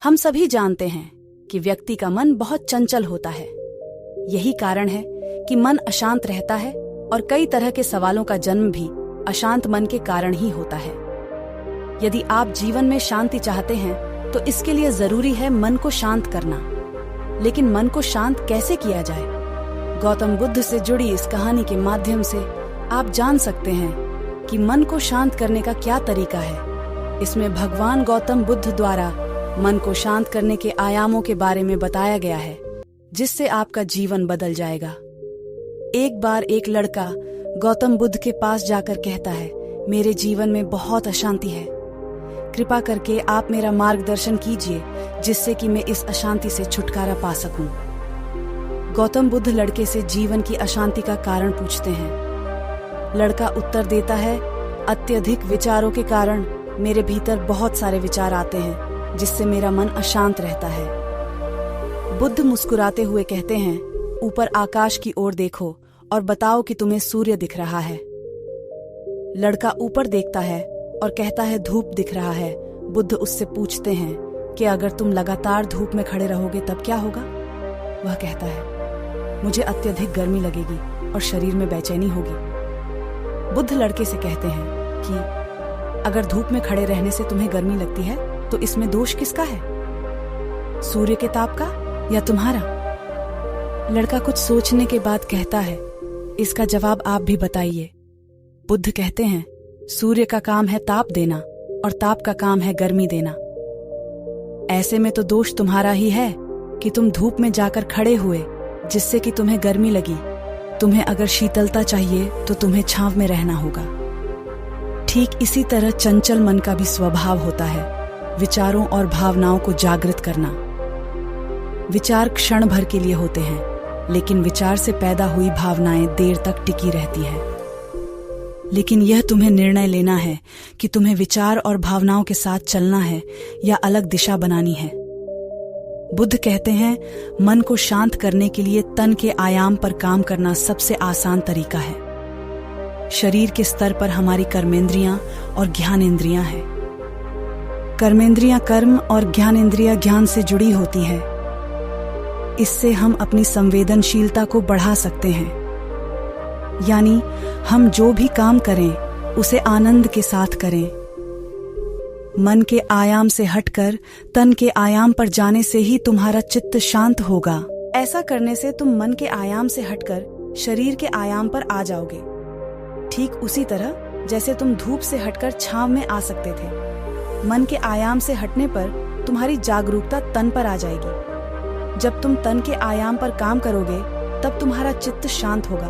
हम सभी जानते हैं कि व्यक्ति का मन बहुत चंचल होता है। यही कारण है कि मन अशांत रहता है और कई तरह के सवालों का जन्म भी अशांत मन के कारण ही होता है। यदि आप जीवन में शांति चाहते हैं तो इसके लिए जरूरी है मन को शांत करना। लेकिन मन को शांत कैसे किया जाए? गौतम बुद्ध से जुड़ी इस कहानी के माध्यम से आप जान सकते हैं कि मन को शांत करने का क्या तरीका है। इसमें भगवान गौतम बुद्ध द्वारा मन को शांत करने के आयामों के बारे में बताया गया है, जिससे आपका जीवन बदल जाएगा। एक बार एक लड़का गौतम बुद्ध के पास जाकर कहता है, मेरे जीवन में बहुत अशांति है, कृपा करके आप मेरा मार्गदर्शन कीजिए जिससे कि मैं इस अशांति से छुटकारा पा सकूं। गौतम बुद्ध लड़के से जीवन की अशांति का कारण पूछते हैं। लड़का उत्तर देता है, अत्यधिक विचारों के कारण मेरे भीतर बहुत सारे विचार आते हैं जिससे मेरा मन अशांत रहता है। बुद्ध मुस्कुराते हुए कहते हैं, ऊपर आकाश की ओर देखो और बताओ कि तुम्हें सूर्य दिख रहा है। लड़का ऊपर देखता है और कहता है, धूप दिख रहा है। बुद्ध उससे पूछते हैं कि अगर तुम लगातार धूप में खड़े रहोगे तब क्या होगा? वह कहता है, मुझे अत्यधिक गर्मी लगेगी और शरीर में बेचैनी होगी। बुद्ध लड़के से कहते हैं कि अगर धूप में खड़े रहने से तुम्हें गर्मी लगती है तो इसमें दोष किसका है, सूर्य के ताप का या तुम्हारा? लड़का कुछ सोचने के बाद कहता है, इसका जवाब आप भी बताइए। बुद्ध कहते हैं, सूर्य का काम है ताप देना और ताप का काम है गर्मी देना। ऐसे में तो दोष तुम्हारा ही है कि तुम धूप में जाकर खड़े हुए जिससे कि तुम्हें गर्मी लगी। तुम्हें अगर शीतलता चाहिए तो तुम्हें छांव में रहना होगा। ठीक इसी तरह चंचल मन का भी स्वभाव होता है, विचारों और भावनाओं को जागृत करना। विचार क्षण भर के लिए होते हैं, लेकिन विचार से पैदा हुई भावनाएं देर तक टिकी रहती हैं। लेकिन यह तुम्हें निर्णय लेना है कि तुम्हें विचार और भावनाओं के साथ चलना है या अलग दिशा बनानी है। बुद्ध कहते हैं, मन को शांत करने के लिए तन के आयाम पर काम करना सबसे आसान तरीका है। शरीर के स्तर पर हमारी कर्मेंद्रियां और ज्ञानेंद्रियां हैं। कर्मेंद्रियां कर्म और ज्ञानेंद्रियां ज्ञान से जुड़ी होती है। इससे हम अपनी संवेदनशीलता को बढ़ा सकते हैं, यानी हम जो भी काम करें उसे आनंद के साथ करें। मन के आयाम से हटकर तन के आयाम पर जाने से ही तुम्हारा चित्त शांत होगा। ऐसा करने से तुम मन के आयाम से हटकर शरीर के आयाम पर आ जाओगे। ठीक उसी तरह जैसे तुम धूप से हटकर छांव में आ सकते थे। मन के आयाम से हटने पर तुम्हारी जागरूकता तन पर आ जाएगी। जब तुम तन के आयाम पर काम करोगे तब तुम्हारा चित्त शांत होगा।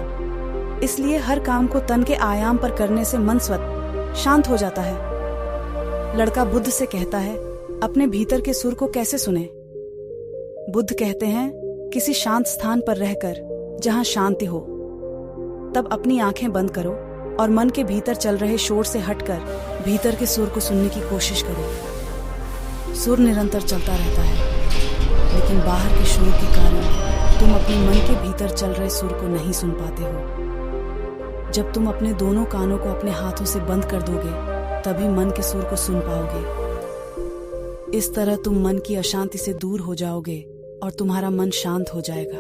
इसलिए हर काम को तन के आयाम पर करने से मन स्वतः शांत हो जाता है। लड़का बुद्ध से कहता है, अपने भीतर के सुर को कैसे सुने? बुद्ध कहते हैं, किसी शांत स्थान पर रहकर जहां शांति हो। तब अपनी आंखें बंद करो और मन के भीतर चल रहे शोर से हटकर भीतर के सुर को सुनने की कोशिश करो। सुर निरंतर चलता रहता है, लेकिन बाहर के शोर के कारण तुम अपने मन के भीतर चल रहे सुर को नहीं सुन पाते हो। जब तुम अपने दोनों कानों को अपने हाथों से बंद कर दोगे तभी मन के सुर को सुन पाओगे। इस तरह तुम मन की अशांति से दूर हो जाओगे और तुम्हारा मन शांत हो जाएगा।